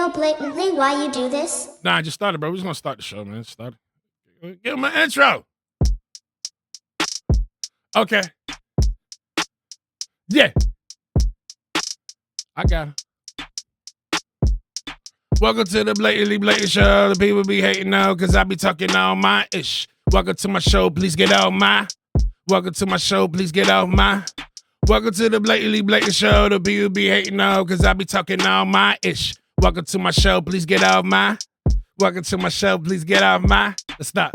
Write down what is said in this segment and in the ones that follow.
real blatantly why you do this? Nah, I just started, bro. We're just gonna start the show, man. Start it. Give him my intro. Okay. Yeah. I got it. Welcome to the Blatantly Blatant Show. The people be hating now because I be talking all my ish. Welcome to my show, please get off my. Welcome to my show, please get off my. Welcome to the Blatantly Blatant Show. The people be hating now because I be talking all my ish. Welcome to my show, please get off my. Welcome to my show, please get off my. Let's stop.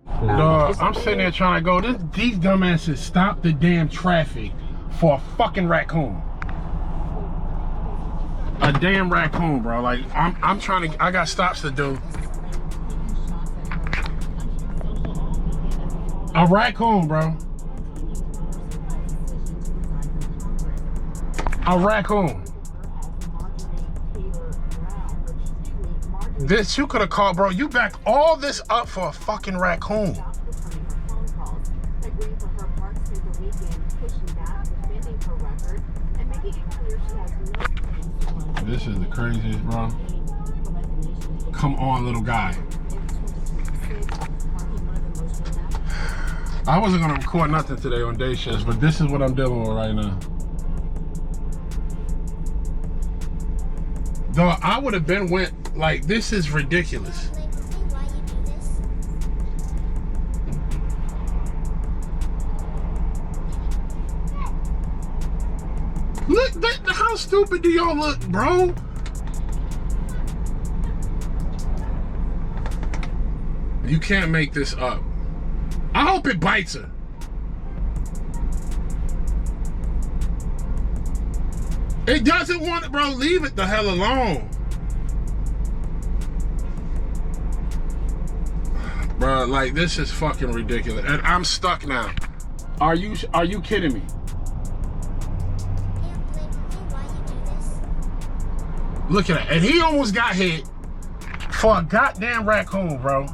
Dog, I'm sitting there trying to go. These dumbasses stop the damn traffic for a fucking raccoon. A damn raccoon, bro. Like, I'm trying to, I got stops to do. A raccoon, bro. A raccoon. This, you could have called, bro. You back all this up for a fucking raccoon. This is the craziest, bro. Come on, little guy. I wasn't gonna record nothing today on Dayshiftss, but this is what I'm dealing with right now. Dog, I would have been went, like, this is ridiculous. Look, how stupid do y'all look, bro? You can't make this up. I hope it bites her. It doesn't want it, bro. Leave it the hell alone. Bro, like, this is fucking ridiculous. And I'm stuck now. Are you kidding me? Look at that. And he almost got hit for a goddamn raccoon, bro.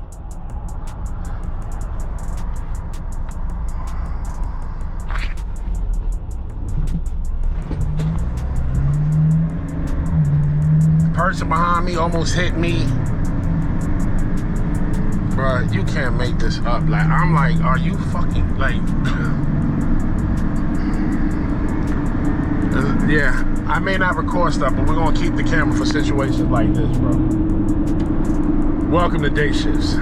The person behind me almost hit me. Bro, you can't make this up. Like, I'm like, are you fucking, like... Yeah, I may not record stuff, but we're gonna keep the camera for situations like this, bro. Welcome to Dayshiftss.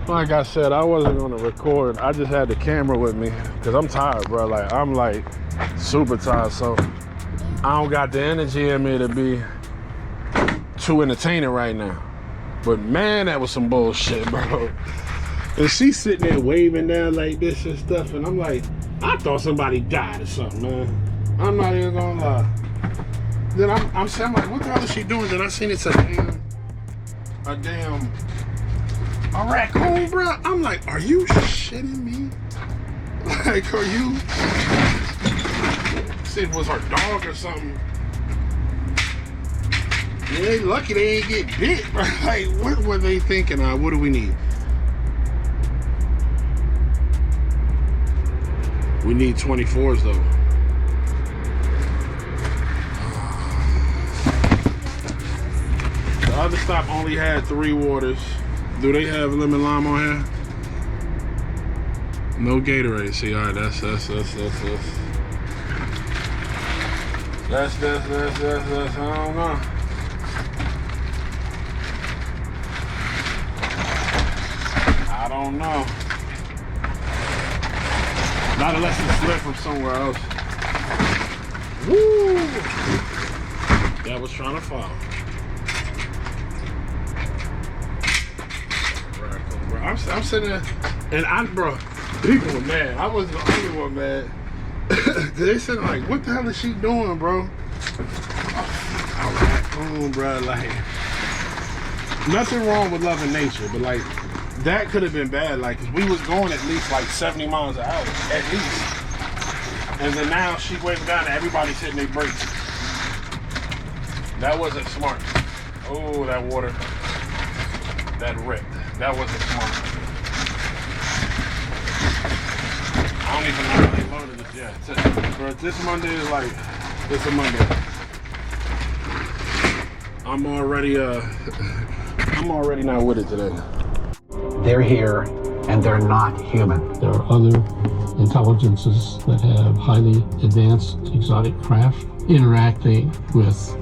Like I said, I wasn't gonna record. I just had the camera with me because I'm tired, bro. Like, I'm like super tired, so I don't got the energy in me to be too entertaining right now. But man, that was some bullshit, bro. And she's sitting there waving down like this and stuff, and I'm like, I thought somebody died or something, man. I'm not even gonna lie. Then I'm like, what the hell is she doing? Then I seen it's a raccoon, bro. I'm like, are you shitting me? Like, are you? See, it was her dog or something. Yeah, they lucky they ain't get bit, bro. Like, what were they thinking of? What do we need? We need 24s though. The other stop only had 3 waters. Do they have lemon lime on here? No Gatorade. See, all right, that's. I don't know. I don't know. Not unless it's slip from somewhere else. Woo! That was trying to fall. Bro, I'm sitting there, and bro, people were mad. I wasn't the only one mad. They said, like, what the hell is she doing, bro? Oh, bro, like, nothing wrong with loving nature, but like, that could have been bad, like, cause we was going at least like 70 miles an hour, at least. And then now she waving down and everybody's hitting their brakes. That wasn't smart. Oh, that water, that ripped. That wasn't smart. I don't even know how they loaded this yet. Bro, this Monday is like, It's a Monday. I'm already not with it today. They're here, and they're not human. There are other intelligences that have highly advanced exotic craft interacting with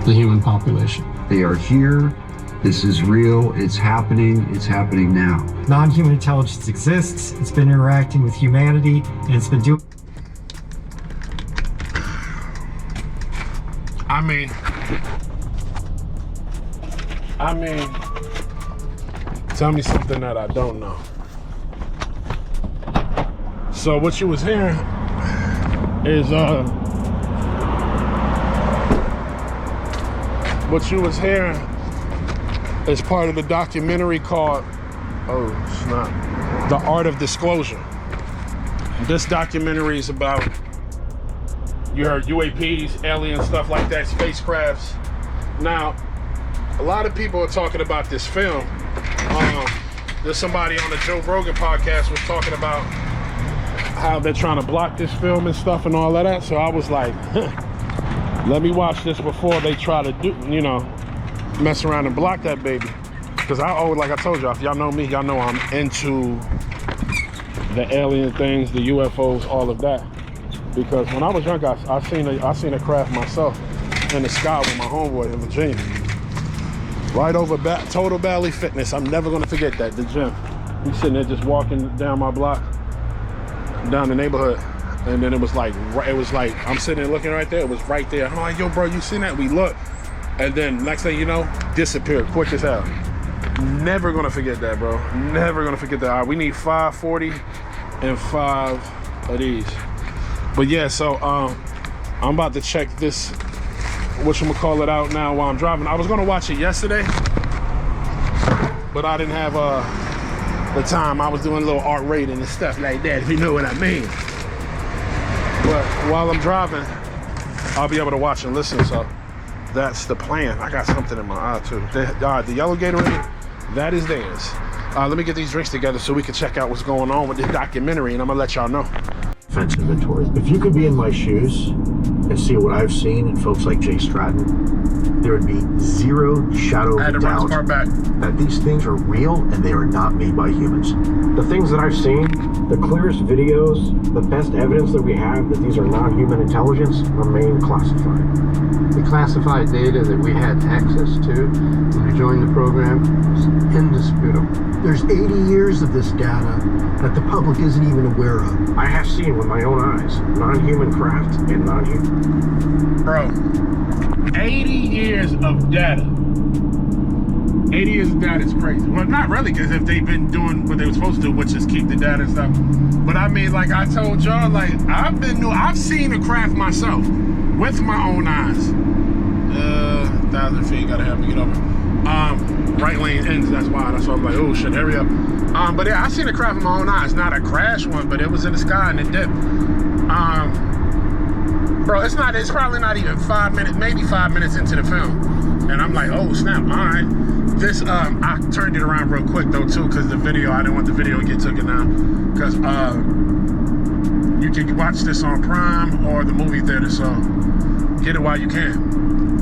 the human population. They are here. This is real. It's happening. It's happening now. Non-human intelligence exists. It's been interacting with humanity, and it's been doing... I mean, tell me something that I don't know. So what you was hearing is part of the documentary called, oh snap, The Art of Disclosure. This documentary is about, you heard UAPs, aliens, stuff like that, spacecrafts. Now, a lot of people are talking about this film. There's somebody on the Joe Rogan podcast was talking about how they're trying to block this film and stuff and all of that. So I was like, let me watch this before they try to do, you know, mess around and block that baby. Because like I told y'all, if y'all know me, y'all know I'm into the alien things, the UFOs, all of that. Because when I was young, I seen a craft myself in the sky with my homeboy in Virginia. Right over Total Valley Fitness. I'm never gonna forget that, the gym. He's sitting there just walking down my block, down the neighborhood. And then it was like, I'm sitting there looking right there. It was right there. I'm like, yo, bro, you seen that? We look. And then next thing you know, disappeared quick as hell. Never gonna forget that, bro. Never gonna forget that. All right, we need 540 and 5 of these. But yeah, so I'm about to check this, whatchamacallit, out now while I'm driving. I was gonna watch it yesterday, but I didn't have the time. I was doing a little art rating and stuff like that, if you know what I mean. But while I'm driving, I'll be able to watch and listen, so that's the plan. I got something in my eye too. The yellow Gatorade, that is theirs. Let me get these drinks together so we can check out what's going on with this documentary, and I'm gonna let y'all know. Defense inventory. If you could be in my shoes and see what I've seen in folks like Jay Stratton, there would be zero shadow of a doubt that these things are real and they are not made by humans. The things that I've seen, the clearest videos, the best evidence that we have that these are non-human intelligence remain classified. The classified data that we had access to when we joined the program was indisputable. There's 80 years of this data that the public isn't even aware of. I have seen with my own eyes non-human craft and non-human. Bro, 80 years of data. 80 years of data is crazy. Well, not really, because if they've been doing what they were supposed to do, which is keep the data and stuff. But I mean, like I told y'all, like I've seen a craft myself with my own eyes. 1,000 feet, gotta have to get over. Right lane ends, that's why I'm like, oh shit, hurry up. But yeah, I seen a craft with my own eyes, not a crash one, but it was in the sky and it dipped. Bro, it's probably not even 5 minutes, maybe 5 minutes into the film. And I'm like, oh snap, all right. This, I turned it around real quick though too, because the video, I didn't want the video to get taken down. Because you can watch this on Prime or the movie theater, so get it while you can.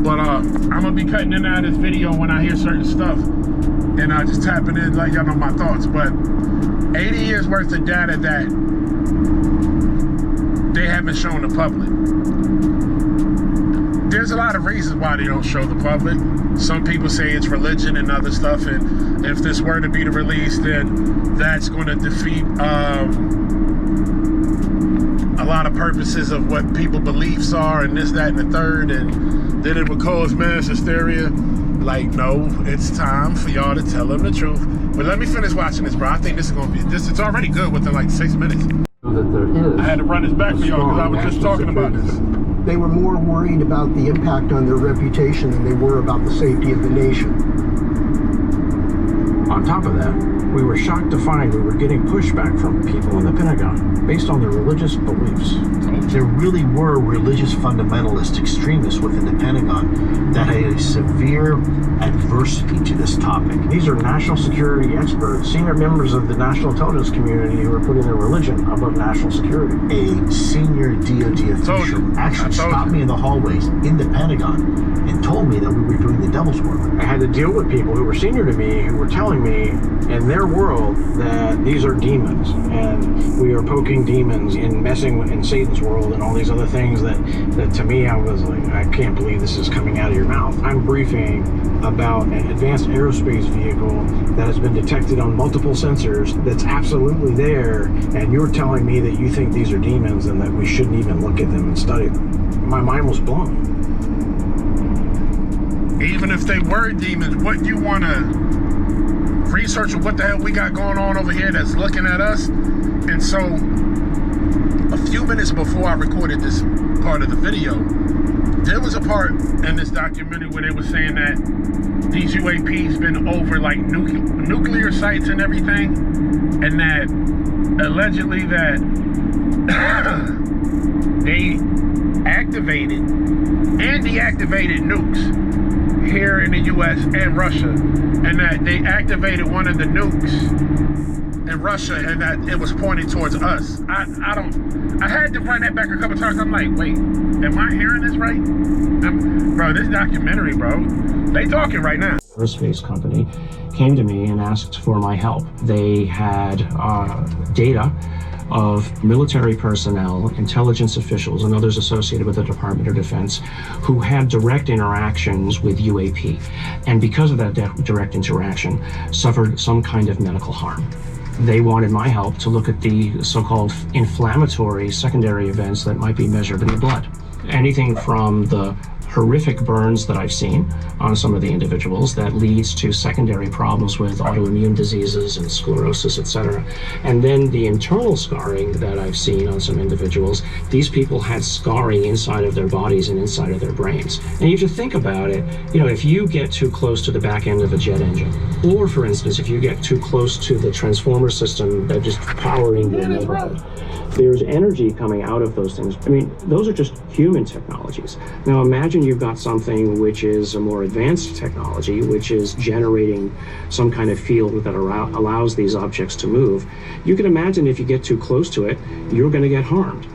But I'm gonna be cutting in and out of this video when I hear certain stuff. And just tapping in, like y'all know my thoughts. But 80 years worth of data that they haven't shown the public. There's a lot of reasons why they don't show the public. Some people say it's religion and other stuff, and if this were to be released, then that's going to defeat a lot of purposes of what people beliefs are, and this, that, and the third, and then it would cause mass hysteria. Like, no, it's time for y'all to tell them the truth. But let me finish watching this, bro. I think this is going to be, it's already good within like 6 minutes. That there is. I had to run this back for y'all because I was just talking about this. They were more worried about the impact on their reputation than they were about the safety of the nation. On On top of that, we were shocked to find we were getting pushback from people in the Pentagon based on their religious beliefs. There really were religious fundamentalist extremists within the Pentagon that had a severe adversity to this topic. These are national security experts, senior members of the national intelligence community who are putting their religion above national security. A senior DoD official actually stopped me in the hallways in the Pentagon and told me that we were doing the devil's work. I had to deal with people who were senior to me who were telling me in their world that these are demons and we are poking demons and messing in Satan's world and all these other things that to me I was like, I can't believe this is coming out of your mouth. I'm briefing about an advanced aerospace vehicle that has been detected on multiple sensors that's absolutely there, and you're telling me that you think these are demons and that we shouldn't even look at them and study them. My mind was blown. Even if they were demons, what you want to research what the hell we got going on over here that's looking at us? And so a few minutes before I recorded this part of the video, there was a part in this documentary where they were saying that these UAPs been over like nuclear sites and everything, and that allegedly that they activated and deactivated nukes here in the US and Russia, and that they activated one of the nukes in Russia and that it was pointing towards us. I had to run that back a couple times. I'm like, wait, am I hearing this right? Bro, this documentary, bro, they talking right now. Aerospace company came to me and asked for my help. They had data of military personnel, intelligence officials, and others associated with the Department of Defense who had direct interactions with UAP, and because of that direct interaction, suffered some kind of medical harm. They wanted my help to look at the so-called inflammatory secondary events that might be measured in the blood. Anything from the horrific burns that I've seen on some of the individuals that leads to secondary problems with autoimmune diseases and sclerosis, etc. And then the internal scarring that I've seen on some individuals, these people had scarring inside of their bodies and inside of their brains. And you have to think about it, you know, if you get too close to the back end of a jet engine, or for instance, if you get too close to the transformer system that just powering your neighborhood, there's energy coming out of those things. I mean, those are just human technologies. Now imagine you've got something which is a more advanced technology, which is generating some kind of field that allows these objects to move. You can imagine if you get too close to it, you're gonna get harmed.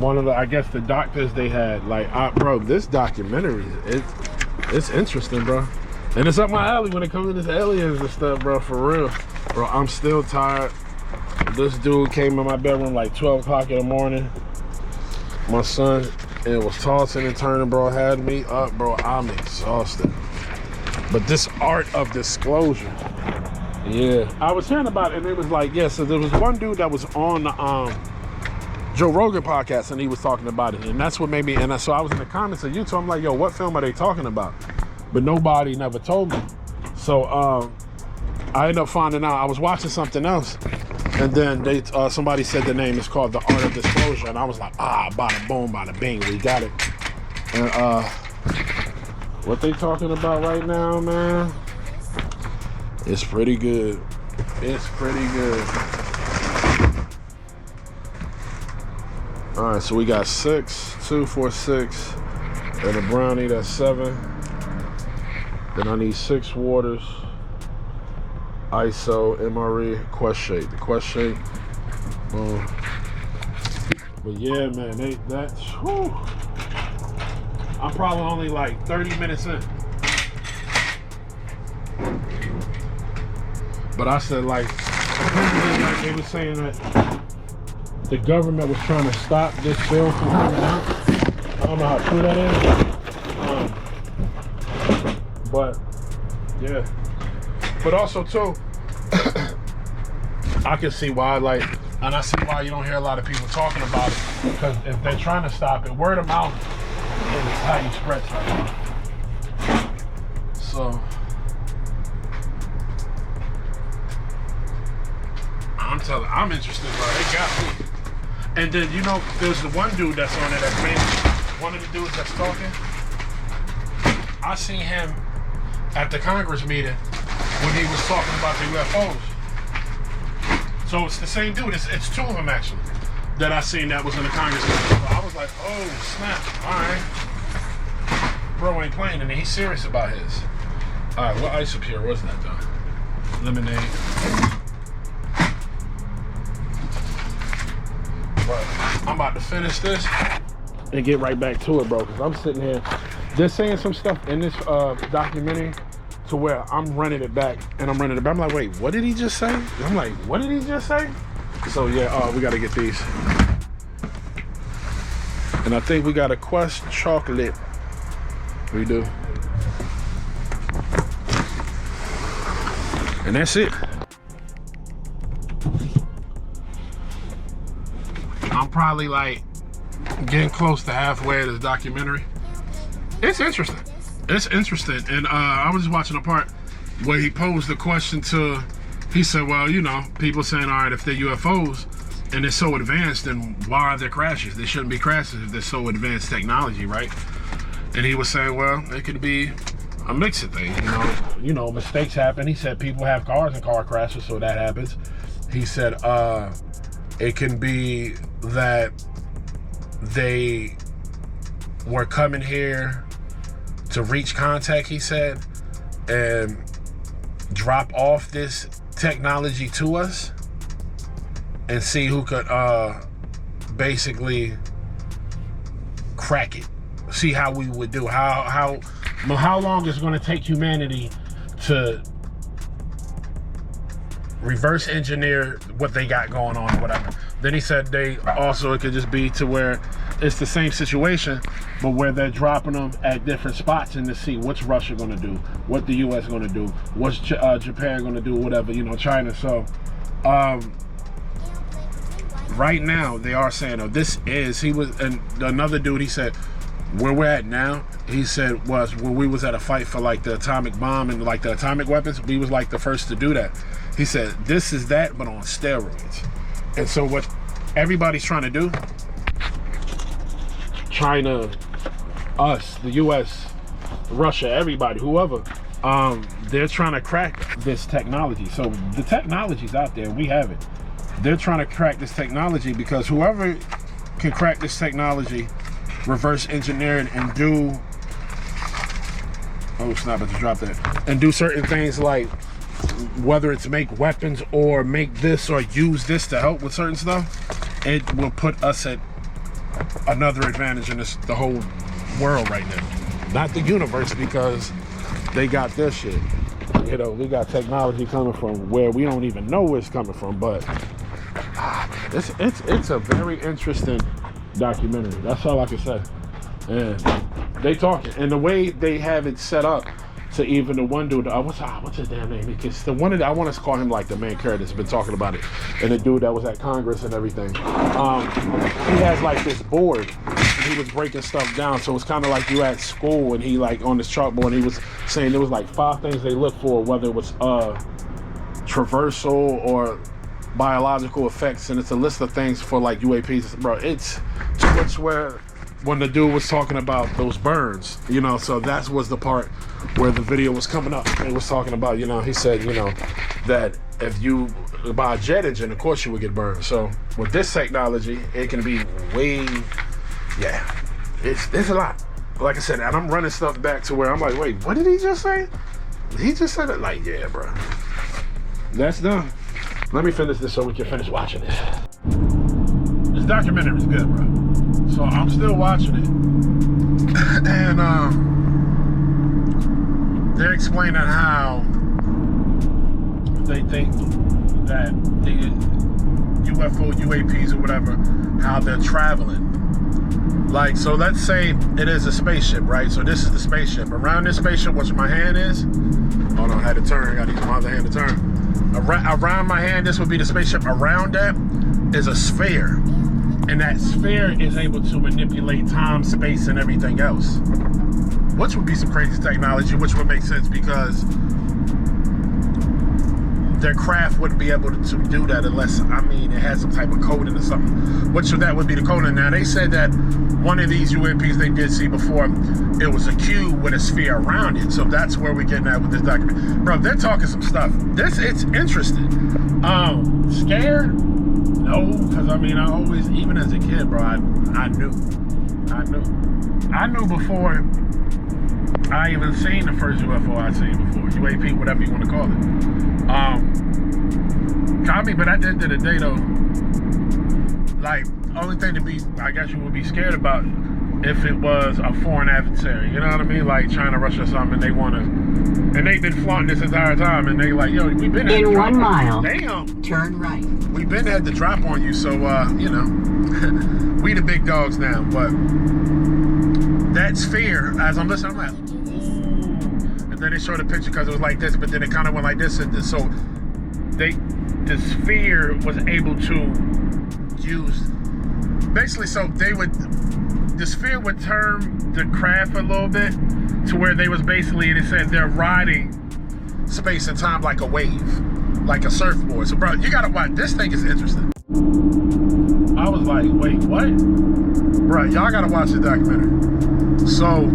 One of the, I guess the doctors they had, like, bro, this documentary, it's interesting, bro. And it's up my alley when it comes to this aliens and stuff, bro, for real. Bro, I'm still tired. This dude came in my bedroom like 12 o'clock in the morning. My son, and was tossing and turning, bro, had me up, bro. I'm exhausted. But this art of disclosure, yeah. I was hearing about it, and it was like, yeah, so there was one dude that was on the Joe Rogan podcast, and he was talking about it, and that's what made me, and so I was in the comments of YouTube, I'm like, yo, what film are they talking about? But nobody never told me. So I ended up finding out, I was watching something else, and then they somebody said the name is called The Art of Disclosure, and I was like, bada boom, bada bing, we got it. And what they talking about right now, man, it's pretty good. It's pretty good. All right, so we got 6, 2, 4, 6, and a brownie, that's 7. Then I need 6 waters. ISO, MRE, quest shape. The quest shape. But yeah, man, that's, whew. I'm probably only like 30 minutes in. But I said, like they were saying that the government was trying to stop this film from coming out. I don't know how true that is. But yeah. But also too, I can see why, like, and I see why you don't hear a lot of people talking about it, because if they're trying to stop it, word of mouth is how you spread something. So I'm interested, bro. They got me. And then, you know, there's the one dude that's on there that's maybe one of the dudes that's talking. I seen him at the Congress meeting when he was talking about the UFOs. So it's the same dude. It's two of them actually that I seen that was in the Congress. So I was like, oh snap! All right, bro ain't playing, and he's serious about his. All right, what ice up here? What's that though? Lemonade. But I'm about to finish this and get right back to it, bro. Cause I'm sitting here just saying some stuff in this documentary to where I'm running it back and I'm running it back. I'm like, wait, what did he just say? I'm like, what did he just say? So yeah, we gotta get these. And I think we got a Quest chocolate. We do. And that's it. I'm probably like getting close to halfway of this documentary. It's interesting. It's interesting. And I was just watching a part where he posed the question to, he said, well, you know, people saying, all right, if they're UFOs and they're so advanced, then why are there crashes? They shouldn't be crashes if they're so advanced technology, right? And he was saying, well, it could be a mix of things, you know, mistakes happen. He said people have cars and car crashes, so that happens. He said it can be that they were coming here to reach contact, he said, and drop off this technology to us and see who could basically crack it, see how we would do, how long it's going to take humanity to reverse engineer what they got going on or whatever. Then he said it could just be to where it's the same situation, but where they're dropping them at different spots and to see what's Russia going to do, what the US going to do, what's Japan going to do, whatever, you know, China. So right now they are saying, and another dude, he said, where we're at now, he said, was when we was at a fight for like the atomic bomb and like the atomic weapons, we was like the first to do that. He said, this is that, but on steroids. And so what everybody's trying to do, China, us, the US, Russia, everybody, whoever, they're trying to crack this technology. So the technology's out there, we have it. They're trying to crack this technology because whoever can crack this technology, reverse engineer it and do, oh, it's not about to drop that, and do certain things like whether it's make weapons or make this or use this to help with certain stuff, it will put us at another advantage in the whole world right now. Not the universe, because they got this shit. You know, we got technology coming from where we don't even know where it's coming from, but it's a very interesting documentary. That's all I can say. And they talking, and the way they have it set up to even the one dude, what's his damn name? Because the one that I want to call him like the main character that's been talking about it, and the dude that was at Congress and everything. He has like this board, and he was breaking stuff down. So it's kind of like you at school, and he like on this chalkboard, and he was saying there was like 5 things they look for, whether it was traversal or biological effects, and it's a list of things for like UAPs, bro. It's where when the dude was talking about those burns, you know, so that was the part where the video was coming up. He was talking about, you know, he said, you know, that if you buy a jet engine, of course you would get burned. So with this technology, it can be way, yeah, it's a lot. Like I said, and I'm running stuff back to where I'm like, wait, what did he just say? He just said it like, yeah, bro. That's done. Let me finish this so we can finish watching this. This documentary is good, bro. So I'm still watching it. And they're explaining how they think that the UFO, UAPs or whatever, how they're traveling. Like, so let's say it is a spaceship, right? So this is the spaceship. Around this spaceship, which my hand is, hold on, I had to turn, I got to use my other hand to turn. Around my hand, this would be the spaceship. Around that is a sphere. And that sphere is able to manipulate time, space, and everything else. Which would be some crazy technology, which would make sense because their craft wouldn't be able to do that unless, I mean, it had some type of coding or something. Which that would be the coding. Now, they said that one of these UAPs they did see before, it was a cube with a sphere around it. So that's where we're getting at with this document. Bro, they're talking some stuff. It's interesting. Scared? No, because I mean, I always, even as a kid, bro, I knew before I even seen the first UFO I seen before, UAP, whatever you want to call it. I mean, but at the end of the day, though, like, only thing to be, I guess you would be scared about if it was a foreign adversary, you know what I mean? Like trying to rush us something, and they want to, and they've been flaunting this entire time, and they like, yo, we've been in 1 mile. Damn. Turn right. We've been had the drop on you, so you know, we the big dogs now. But that's fear. As I'm listening, I'm like, ooh. And then they showed a picture because it was like this, but then it kind of went like this, and so the sphere was able to use basically, so they would, the sphere would turn the craft a little bit to where they was basically, it said they're riding space and time like a wave, like a surfboard. So bro, you gotta watch, this thing is interesting. I was like, wait, what? Bro, y'all gotta watch the documentary. So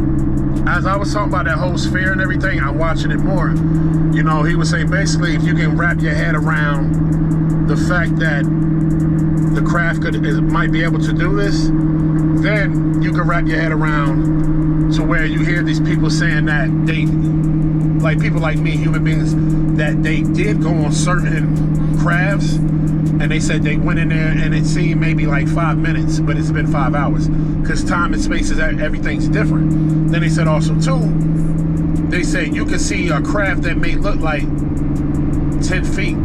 as I was talking about that whole sphere and everything, I'm watching it more. You know, he was saying basically if you can wrap your head around the fact that the craft might be able to do this, then you can wrap your head around to where you hear these people saying that they, like people like me, human beings, that they did go on certain crafts, and they said they went in there and it seemed maybe like 5 minutes, but it's been 5 hours, because time and space is, everything's different. Then they said also too, they said you could see a craft that may look like 10 feet,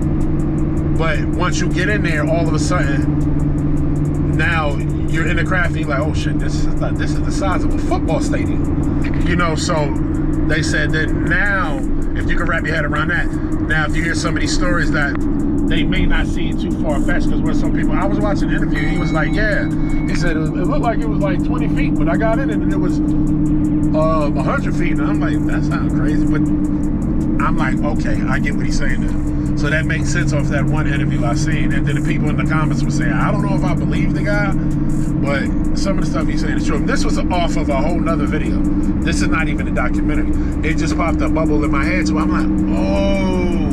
but once you get in there, all of a sudden, now you're in the craft and you're like, oh shit, this is the size of a football stadium. You know, so they said that now, if you can wrap your head around that, now if you hear some of these stories that they may not see it too far-fetched, because where some people, I was watching an interview, he was like, yeah, he said it looked like it was like 20 feet, but I got in it and it was 100 feet, and I'm like, that sounds crazy, but I'm like, okay, I get what he's saying now. So that makes sense off that one interview I seen. And then the people in the comments were saying, I don't know if I believe the guy, but some of the stuff he's saying is true. And this was off of a whole nother video. This is not even a documentary. It just popped a bubble in my head, so I'm like, oh,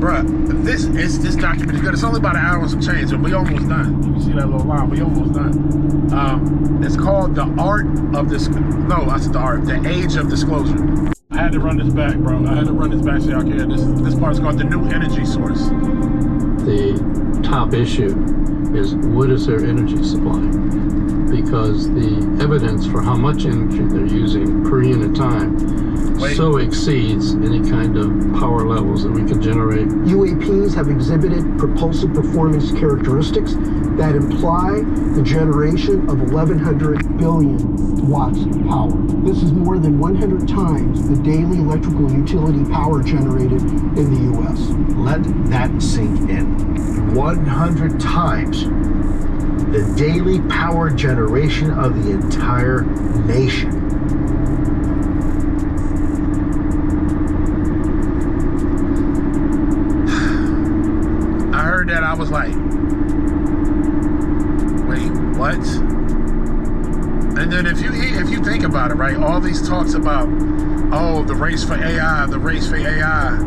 bruh, this documentary good. It's only about an hour and some change, and we almost done. You can see that little line, we almost done. It's called The Art of This, no, that's the art, The Age of Disclosure. I had to run this back, bro. I had to run this back so y'all can hear this. This part's called The New Energy Source. The top issue is, what is their energy supply? Because the evidence for how much energy they're using per unit time so exceeds any kind of power levels that we can generate. UAPs have exhibited propulsive performance characteristics that imply the generation of 1,100 billion watts of power. This is more than 100 times the daily electrical utility power generated in the U.S. Let that sink in. 100 times the daily power generation of the entire nation. I heard that, I was like, wait, what? And then if you think about it, right, all these talks about, oh, the race for AI, the race for AI.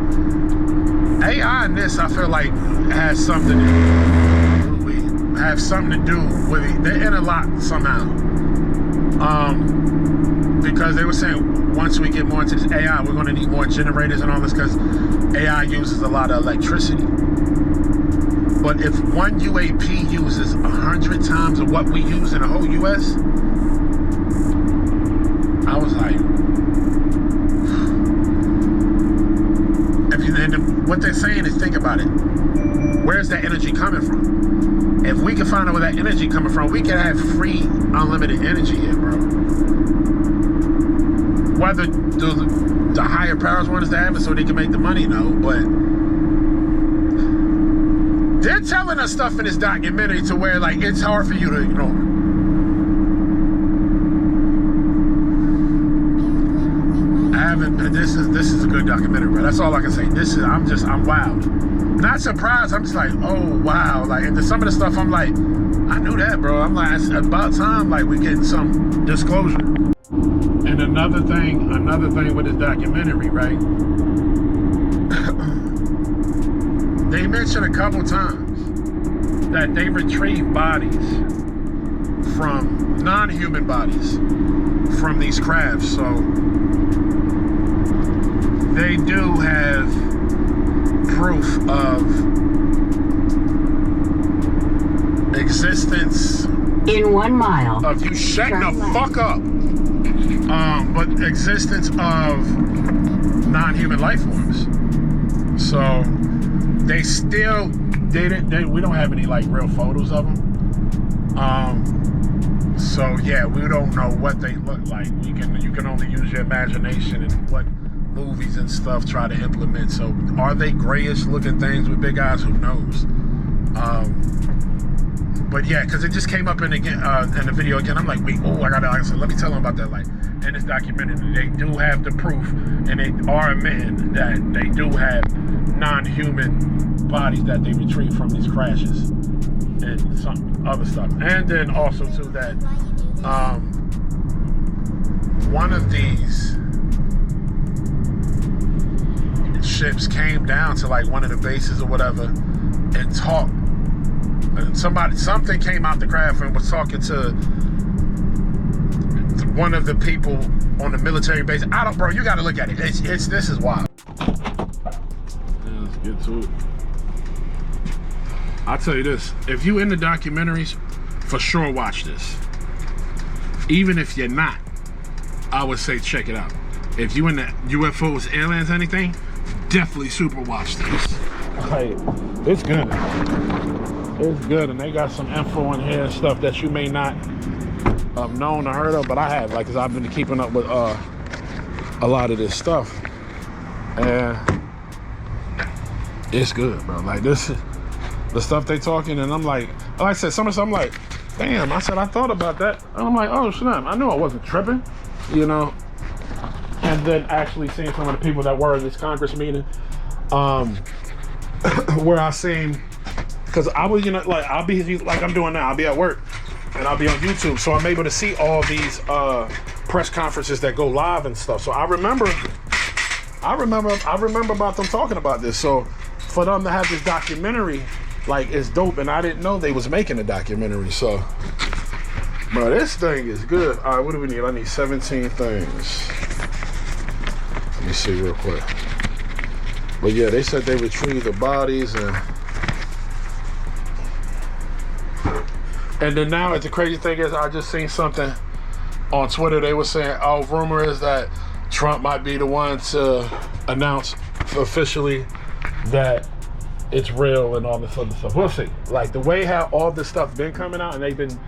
AI in this, I feel like, has something to do with it. They're interlocked somehow. Because they were saying once we get more into this AI, we're going to need more generators and all this, because AI uses a lot of electricity. But if one UAP uses 100 times of what we use in the whole US, I was like, what they're saying is, think about it. Where's that energy coming from? If we can find out where that energy coming from, we can have free, unlimited energy here, bro. Whether the higher powers want us to have it so they can make the money, no, but they're telling us stuff in this documentary to where, like, it's hard for you to ignore. I this is a good documentary, bro. That's all I can say. I'm wild. Not surprised. I'm just like, oh wow. Like, and some of the stuff, I'm like, I knew that, bro. I'm like, it's about time, like, we getting some disclosure. And another thing with this documentary, right? They mentioned a couple times that they retrieve bodies from non-human bodies from these crafts. So they do have proof of existence in 1 mile of you shutting the fuck up. But existence of non-human life forms. So we don't have any like real photos of them. So yeah, we don't know what they look like. You can only use your imagination and what movies and stuff try to implement. So are they grayish looking things with big eyes? Who knows? But yeah, because it just came up in the video again. I'm like, wait, like I said, let me tell them about that. Like, in this documentary, they do have the proof, and they are admitting that they do have non-human bodies that they retrieve from these crashes and some other stuff. And then also too that one of these ships came down to like one of the bases or whatever and talked. Something came out the craft and was talking to one of the people on the military base. Bro, you gotta look at it. This is wild. Yeah, let's get to it. I'll tell you this, if you into documentaries, for sure watch this. Even if you're not, I would say check it out. If you into UFOs, aliens, anything, definitely super watch this. Like, it's good. It's good, and they got some info in here and stuff that you may not have known or heard of, but I have, like, because I've been keeping up with a lot of this stuff, and it's good, bro. Like, this is the stuff they talking, and I'm like I said, some of them, I'm like, damn, I said I thought about that, and I'm like, oh snap, I knew I wasn't tripping, you know. And then actually seeing some of the people that were in this Congress meeting, where I seen, because I was, you know, like, I'll be like I'm doing now, I'll be at work and I'll be on YouTube, so I'm able to see all these press conferences that go live and stuff. So I remember about them talking about this. So for them to have this documentary, like, it's dope, and I didn't know they was making a documentary. So, bro, this thing is good. All right, what do we need? I need 17 things. Let me see real quick. But yeah, they said they retrieved the bodies, and then now, the crazy thing is, I just seen something on Twitter. They were saying, oh, rumor is that Trump might be the one to announce officially that it's real and all this other stuff. We'll see. Like, the way how all this stuff been coming out, and they've been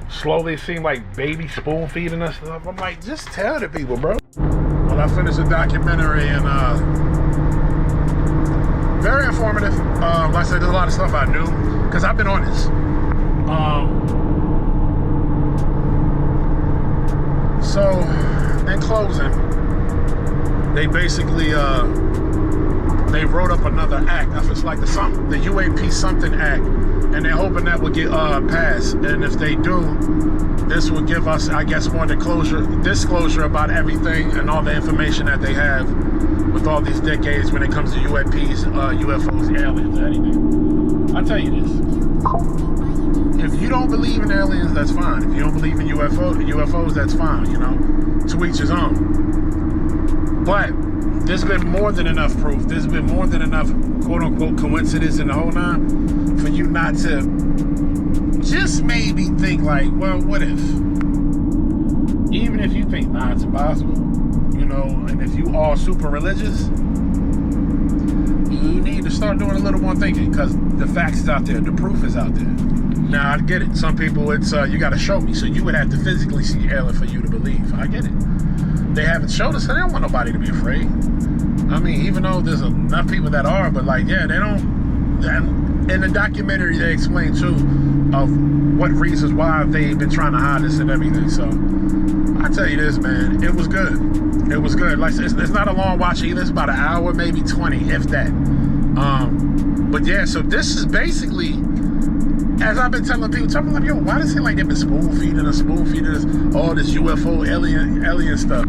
slowly seem like baby spoon feeding us stuff. I'm like, just tell the people, bro. Well, I finished the documentary, and very informative. Like I said, there's a lot of stuff I knew because I've been on this. So, in closing, they basically they wrote up another act. It's like the UAP something act, and they're hoping that will get passed. And if they do, this will give us, I guess, more disclosure about everything and all the information that they have with all these decades when it comes to UAPs, UFOs, aliens, or anything. I'll tell you this. If you don't believe in aliens, that's fine. If you don't believe in UFOs, that's fine, you know. To each his own. But there's been more than enough proof. There's been more than enough quote-unquote coincidence in the whole nine for you not to just maybe think like, well, what if? Even if you think, nah, it's impossible, you know, and if you are super religious, you need to start doing a little more thinking, because the facts is out there, the proof is out there. Now, I get it. Some people, it's you got to show me. So you would have to physically see alien for you to believe. I get it. They haven't showed us, so they don't want nobody to be afraid. I mean, even though there's enough people that are, but like, yeah, they don't. in the documentary they explain too of what reasons why they've been trying to hide this and everything. So I tell you this, man, it was good. It was good. Like it's not a long watch either. It's about an hour, maybe 20, if that. But yeah, so this is basically, as I've been telling people, like, yo, why does it seem like they've been spoon feeding us, all this UFO alien stuff?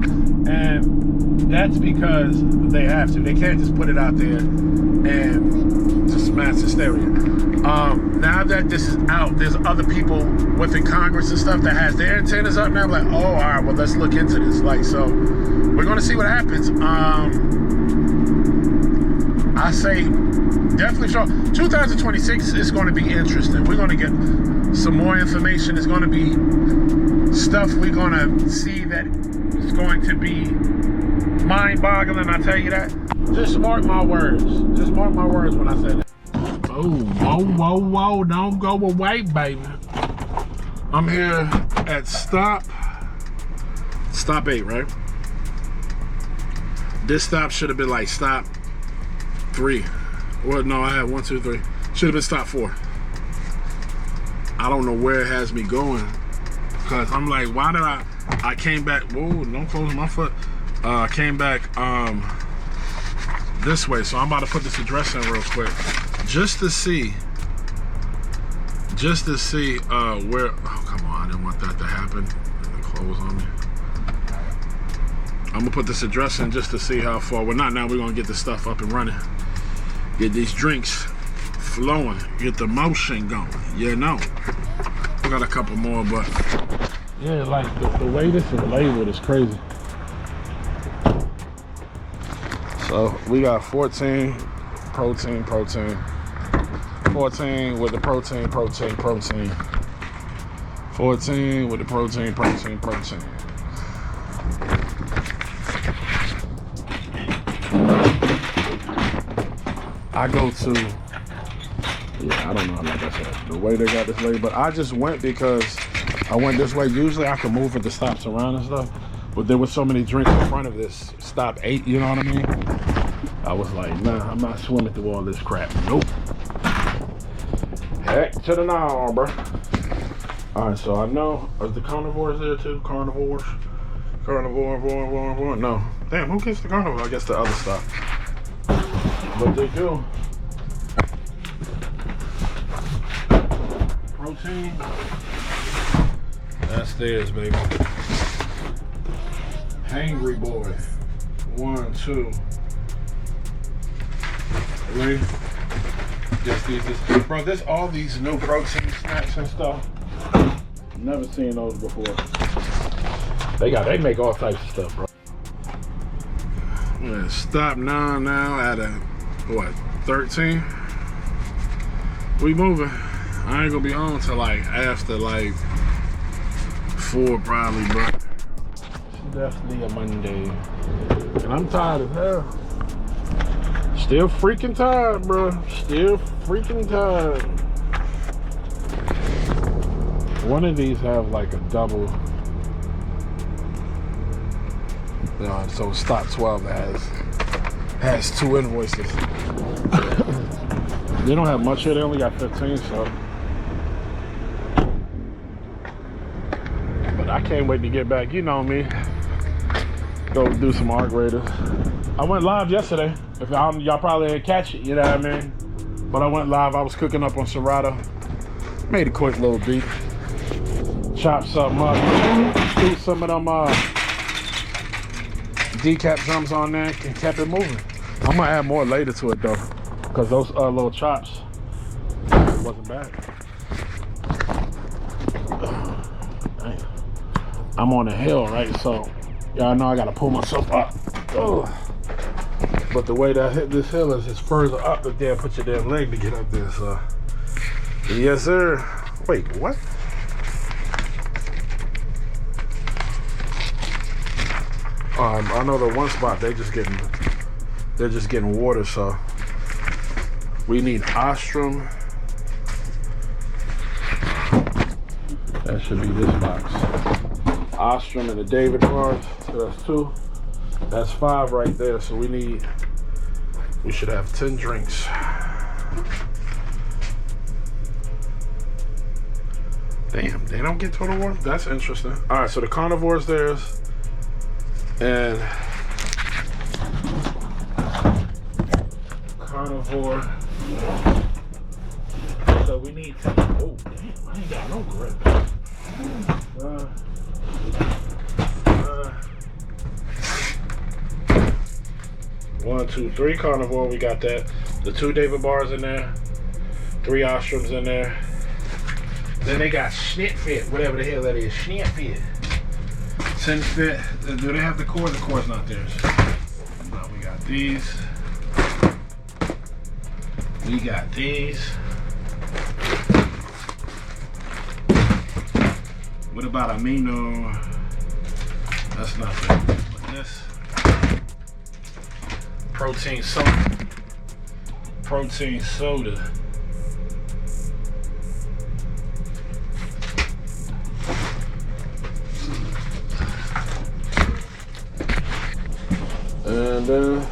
And that's because they have to. They can't just put it out there and just mass hysteria. Now that this is out, there's other people within Congress and stuff that has their antennas up now. Like, oh, all right, well, let's look into this. Like, so we're gonna see what happens. I say definitely sure 2026 is going to be interesting. We're going to get some more information. It's going to be stuff we're going to see that is going to be mind-boggling, I tell you that. Just mark my words. Just mark my words when I say that. Oh, whoa, whoa, whoa, don't go away, baby. I'm here at stop 8, right? This stop should have been like stop 3. Well, no, I had 1, 2, 3. Should have been stop 4. I don't know where it has me going, because I'm like, why did I came back, whoa, don't close my foot. I came back this way, so I'm about to put this address in real quick just to see where, oh, come on, I didn't want that to happen. Close on me. I'm gonna put this address in just to see how far. Well, not now, we're gonna get this stuff up and running. Get these drinks flowing, get the motion going, you know. We got a couple more, but yeah, like the way this is labeled is crazy. So we got 14 protein, 14 with the protein, 14 with the protein. I go to, yeah, I don't know, like I said, the way they got this label, but I just went because I went this way. Usually I could move at the stops around and stuff, but there were so many drinks in front of this stop 8, you know what I mean? I was like, nah, I'm not swimming through all this crap. Nope. Heck to the no, bro. All right, so I know, is the carnivores there too? Carnivore. No. Damn, who gets the carnivore? I guess the other stuff. But they do. Protein. That's theirs, baby. Hangry boy. 1, 2, 3. Just these. Bro, there's all these new protein snacks and stuff. Never seen those before. They make all types of stuff, bro. I'm gonna stop now at a, what, 13? We moving. I ain't gonna be on till like after like 4 probably, bro. It's definitely a Monday. And I'm tired as hell. Still freaking tired, bro. Still freaking tired. One of these have like a double. So stop 12 has 2 invoices. They don't have much here. They only got 15, so. But I can't wait to get back. You know me. Go do some arc raiders. I went live yesterday. If y'all probably didn't catch it, you know what I mean? But I went live. I was cooking up on Serato. Made a quick little beat. Chopped something up. Threw some of them decap drums on there and kept it moving. I'm gonna add more later to it though, because those little chops wasn't bad. I'm on a hill, right? So y'all know I gotta pull myself up. Oh. But the way that I hit this hill is it's further up than there. Put your damn leg to get up there. So yes, sir. Wait, what? I know the one spot they're just getting water, so we need ostrom. That should be this box. Ostrom and the David bars. So that's 2. That's 5 right there. So we should have 10 drinks. Damn, they don't get total war? That's interesting. All right, so the carnivore's theirs. And carnivore. So we need to, oh, damn, I ain't got no grip. 1, 2, 3 carnivore, we got that. The 2 David bars in there, 3 ostrums in there. Then they got Schnitfit, whatever the hell that is, Schnitfit. 10 fit, do they have the core? The core's not theirs. No, we got these. We got these. What about amino? That's nothing. This protein soda. Protein soda. And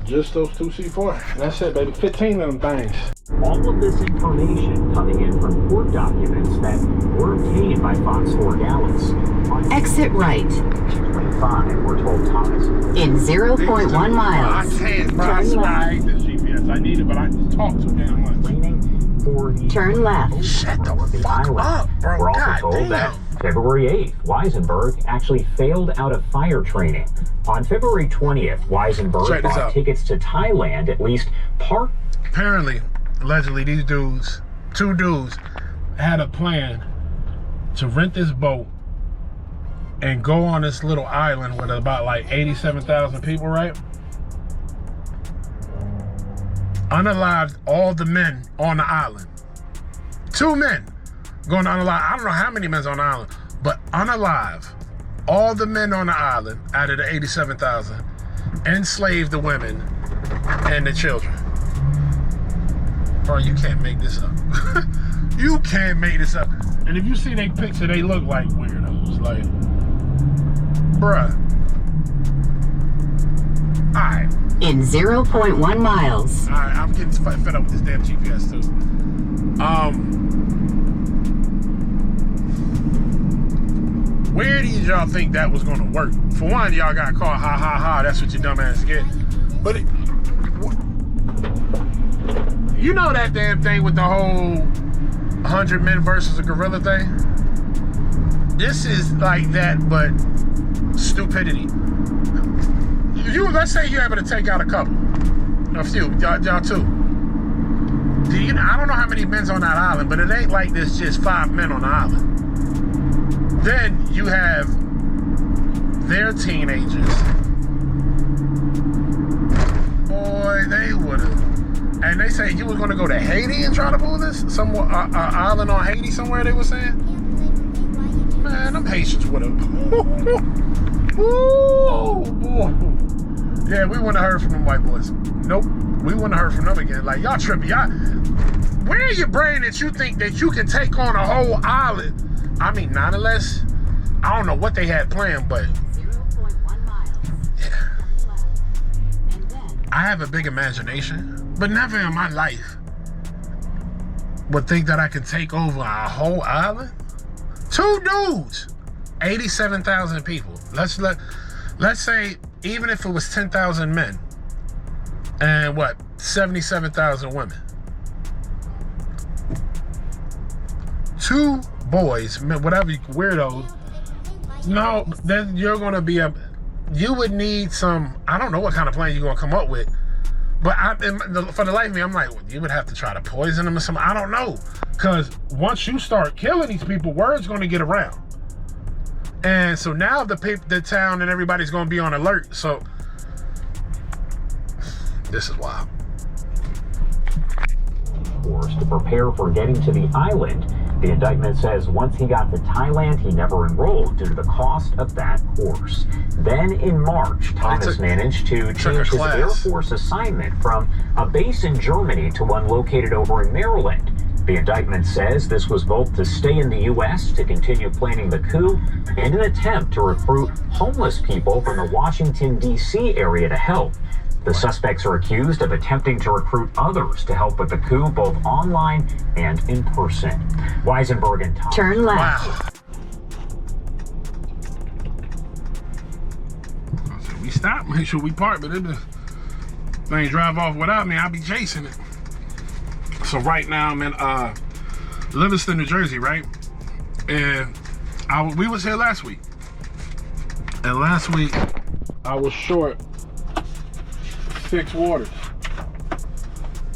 just those 2 C4. That's it, baby. 15 of them things. All of this information coming in from court documents that were obtained by Fox 4 Dallas. Exit right. 225, we're told Thomas. In 0.1 miles. I can't, bro. I hate the GPS. I need it, but I talk too damn much. Turn left. Shut the fuck up, bro. We're also told that February 8th, Weisenberg actually failed out of fire training. On February 20th, Weisenberg bought tickets to Thailand, at least part. Apparently, allegedly, these dudes, 2 dudes, had a plan to rent this boat and go on this little island with about like 87,000 people, right? Unalived all the men on the island. 2 men going to unalive. I don't know how many men's on the island, but unalive all the men on the island out of the 87,000, enslave the women and the children. Bro, you can't make this up. You can't make this up. And if you see their picture, they look like weirdos. Like, bruh. Alright. In 0.1 miles. Alright, I'm getting fed up with this damn GPS too. Where did y'all think that was gonna work? For one, y'all got caught, ha ha ha, that's what your dumb ass get. But you know that damn thing with the whole 100 men versus a gorilla thing? This is like that, but stupidity. Let's say you're able to take out a couple. A few, y'all 2. I don't know how many men's on that island, but it ain't like there's just 5 men on the island. Then you have their teenagers. Boy, they would've. And they say you was gonna go to Haiti and try to pull this? Some island on Haiti somewhere, they were saying? Man, them Haitians would've. Ooh, boy. Yeah, we wouldn't have heard from them white boys. Nope, we wouldn't have heard from them again. Like, y'all trippy. Where in your brain that you think that you can take on a whole island? I mean, not unless, I don't know what they had planned, but 0.1 miles. Yeah. I have a big imagination, but never in my life would think that I can take over a whole island. 2 dudes, 87,000 people. Let's say even if it was 10,000 men and what, 77,000 women. 2 boys, whatever, weirdos. No, then you're gonna be you would need some, I don't know what kind of plan you're gonna come up with, but for the life of me, I'm like, well, you would have to try to poison them or something. I don't know, because once you start killing these people, word's gonna get around. And so now the town and everybody's gonna be on alert. So this is wild. To prepare for getting to the island. The indictment says once he got to Thailand, he never enrolled due to the cost of that course. Then in March, Thomas managed to change his Air Force assignment from a base in Germany to one located over in Maryland. The indictment says this was both to stay in the U.S. to continue planning the coup and an attempt to recruit homeless people from the Washington, D.C. area to help. The suspects are accused of attempting to recruit others to help with the coup, both online and in person. Weisenberg and Tom. Turn left. Wow. I said, we stop, make sure we park, but if the thing drive off without me, I'll be chasing it. So right now I'm in Livingston, New Jersey, right? And we was here last week. And last week I was short 6 waters.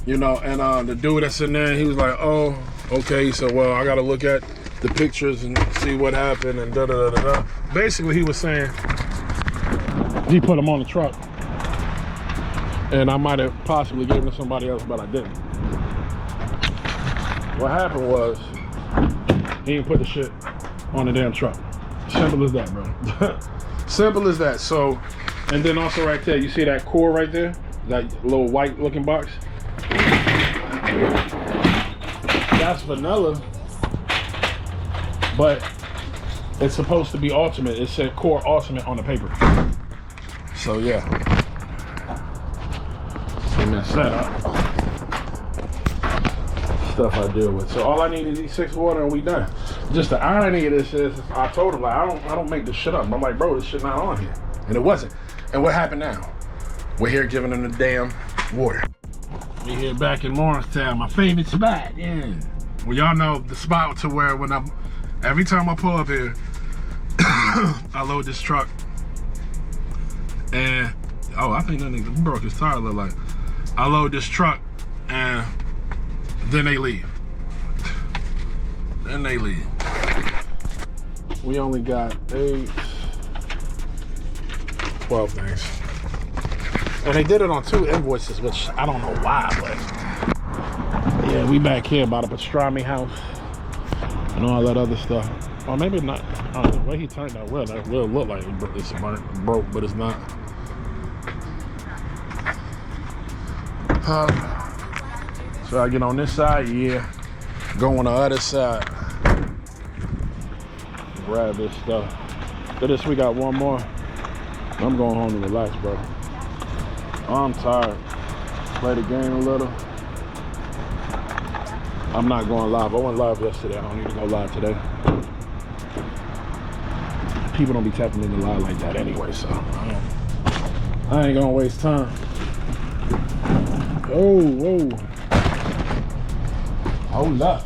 You know, and the dude that's in there, he was like, oh, okay. He said, well, I gotta look at the pictures and see what happened and da-da-da-da-da. Basically, he was saying he put them on the truck. And I might have possibly given it to somebody else, but I didn't. What happened was, he didn't put the shit on the damn truck. Simple as that, bro. Simple as that. So, and then also right there, you see that core right there? That little white looking box? That's vanilla, but it's supposed to be ultimate. It said core ultimate on the paper. So yeah. And that setup. Stuff I deal with. So all I need is these 6 water and we done. Just the irony of this is I told him, like, I don't make this shit up. I'm like, bro, this shit not on here. And it wasn't. And what happened now? We're here giving them the damn water. We here back in Morristown, my favorite spot, yeah. Well, y'all know the spot to where when every time I pull up here, I load this truck. And, oh, I think that nigga broke his tire, look like. I load this truck and then they leave. Then they leave. We only got 12 things. And they did it on 2 invoices, which I don't know why, but yeah, we back here by the pastrami house and all that other stuff. Or maybe not. I don't know, the way he turned that wheel look like it's broke, but it's not. So I get on this side, yeah. Go on the other side. Grab this stuff. For this, we got one more. I'm going home to relax, bro. I'm tired. Play the game a little. I'm not going live. I went live yesterday. I don't need to go live today. People don't be tapping into live like that anyway, so I ain't gonna waste time. Oh, whoa. Hold up.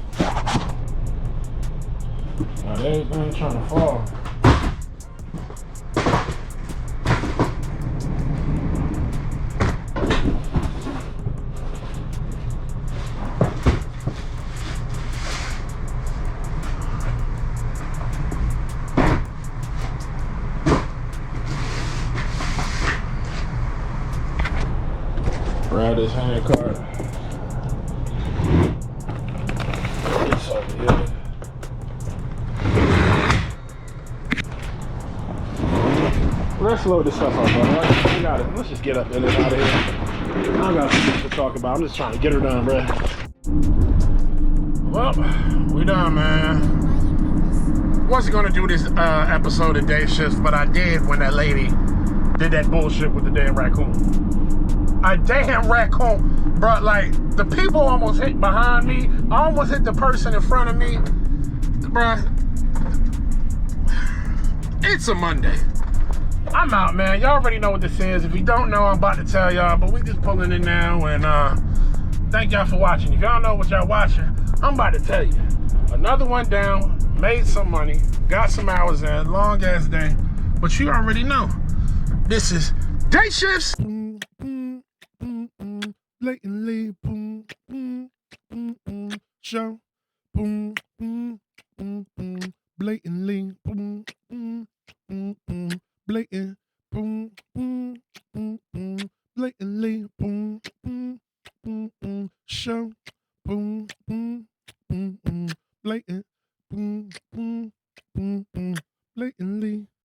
Now everything trying to fall. Grab this hand card. It's over here. Let's load this stuff up, bro. We got it. Let's just get up and out of here. I don't got too much to talk about. I'm just trying to get her done, bro. Well, we done, man. Wasn't gonna do this episode of Dayshiftss, but I did when that lady did that bullshit with the damn raccoon. A damn raccoon, bro. Like, the people almost hit behind me. I almost hit the person in front of me. Bro, it's a Monday. I'm out, man. Y'all already know what this is. If you don't know, I'm about to tell y'all, but we just pulling in now, and thank y'all for watching. If y'all know what y'all watching, I'm about to tell you. Another one down, made some money, got some hours in, long ass day, but you already know. This is Dayshiftss. Blatantly, boom, boom, boom, boom, show, boom, boom, boom, boom, blatantly, boom, boom, boom, boom, blatant, boom, boom, boom, boom, blatantly, boom, boom, boom, boom, show.